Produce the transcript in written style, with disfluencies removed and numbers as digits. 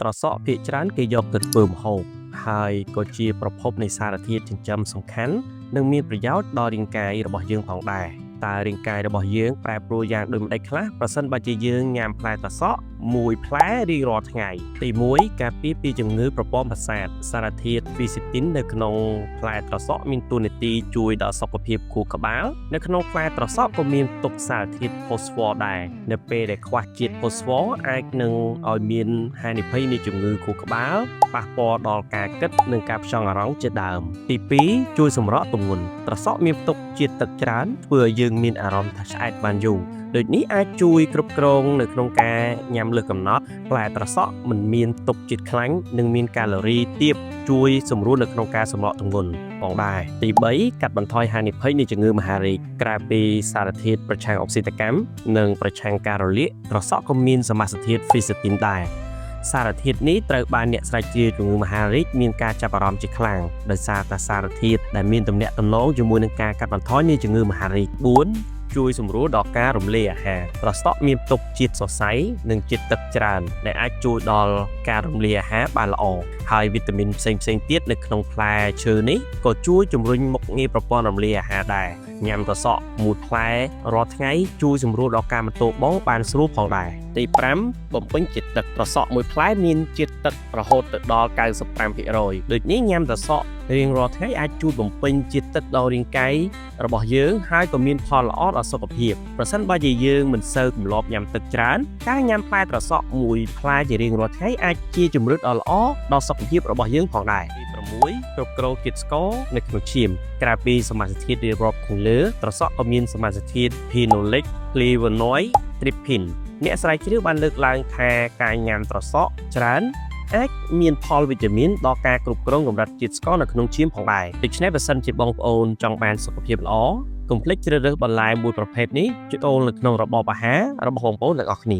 ត្រសក់ភាគច្រើនគេយកទៅធ្វើម្ហូបហើយក៏ជាប្រភពនៃសារធាតុចិញ្ចឹមសំខាន់និងមានប្រយោជន៍ដល់រាងកាយរបស់យើងផងដែរតើរាងកាយរបស់យើងប្រែប្រួលយ៉ាងដូចម្តេចខ្លះប្រសិនបើជាយើងញ៉ាំផ្លែត្រសក់មួយផ្លែរៀងរាល់ថ្ងៃទី1ការពារពីជំងឺប្រព័ន្ធប្រសាទសារធាតុ Fisetin នៅក្នុងផ្លែត្រសក់មានតួនាទីជួយដល់សុខភាពខួរក្បាលនៅក្នុងផ្លែត្រសក់ក៏មានផ្ទុកសារធាតុ Phosphor ដែរនៅពេលដែលខ្វះជាតិ Phosphor អាចនឹងឲ្យមានហានិភ័យនៃជំងឺខួរក្បាលប៉ះពាល់ដល់ការគិតនិងការផ្ចង់អារម្មណ៍ជាដើមទី2ជួយសម្រកទម្ងន់ត្រសក់មានផ្ទុកជាតិទឹកច្រើនធ្វើឲ្យយើងមានអារម្មណ៍ថាឆ្អែតបានយូរដូចនេះអាចជួយគ្រប់គ្រងនៅក្នុងការញ៉ាំលើសកំណត់ផ្លែត្រសក់មិនមានផ្ទុកជាតិខ្លាញ់និងមានកាឡូរីទាបជួយសម្រួលនៅក្នុងការសម្រកទម្ងន់ផងដែរទី3កាត់បន្ថយហានិភ័យនៃជំងឺមហារីកក្រៅពីសារធាតុប្រឆាំងអុកស៊ីតកម្មនិងប្រឆាំងការរលាកត្រសក់ក៏មានសមាសធាតុ Fisetin ដែរសារធាតុនេះត្រូវបានអ្នកស្រាវជ្រាវជំងឺមហារីកមានការចាប់អារម្មណ៍ជាខ្លាំងដោយសារតែសារធាតុដែលមានទំនាក់ទំនងជាមួយនឹងការកាត់បន្ថយនៃជំងឺមហារីក4ជួយសម្រួលដល់ការរំលាយអាហារត្រសក់មានផ្ទុកជាតិសរសៃនិងជាតិទឹកច្រើនដែលអាចជួយដល់ការរំលាយអាហារបានល្អហើយវីតាមីនផ្សេងៗទៀតនៅក្នុងផ្លែឈើនេះក៏ជួយជំរុញមុខងារប្រព័ន្ធរំលាយអាហារដែរញ៉ាំត្រសក់មួយផ្លែរាល់ថ្ងៃជួយសម្រួលដល់ការបន្ទោបង់បានស្រួលផងដែរទី5បំពេញជាតិទឹកត្រសក់មួយផ្លែមានជាតិទឹករហូតទៅដល់ 95% ដូចនេះញ៉ាំត្រសក់រៀងរាល់ថ្ងៃអាចជួយបំពេញជាតិទឹកដល់រាងកាយរបស់យើងហើយក៏មានផលល្អដល់សុខភាពប្រសិនបើជាយើងមិនសូវទម្លាប់ញ៉ាំទឹកច្រើនការញ៉ាំផ្លែត្រសក់មួយផ្លែជារៀងរាល់ថ្ងៃអាចជាជម្រើសដ៏ល្អដល់សុខភាពរបស់យើងផងដែរទី6គ្រប់គ្រងជាតិស្ករនៅក្នុងឈាមក្រៅពីសមាសធាតុរៀបរាប់ខាងលើត្រសក់ក៏មានសមាសធាតុ Phenolic Flavonoid Trypsin អ្នកស្រាវជ្រាវបានលើកឡើងថាការញ៉ាំត្រសក់ច្រើនអាចមានផលវិជ្ជមានដល់ការគ្រប់គ្រងកម្រិតជាតិស្ករនៅក្នុងឈាមផងដែរដូច្នេះបើសិនជាបងប្អូនចង់បានសុខភាពល្អកុំភ្លេចជ្រើសរើសបន្លែមួយប្រភេទនេះចូលនៅក្នុងរបបអាហាររបស់បងប្អូនទាំងអស់គ្នា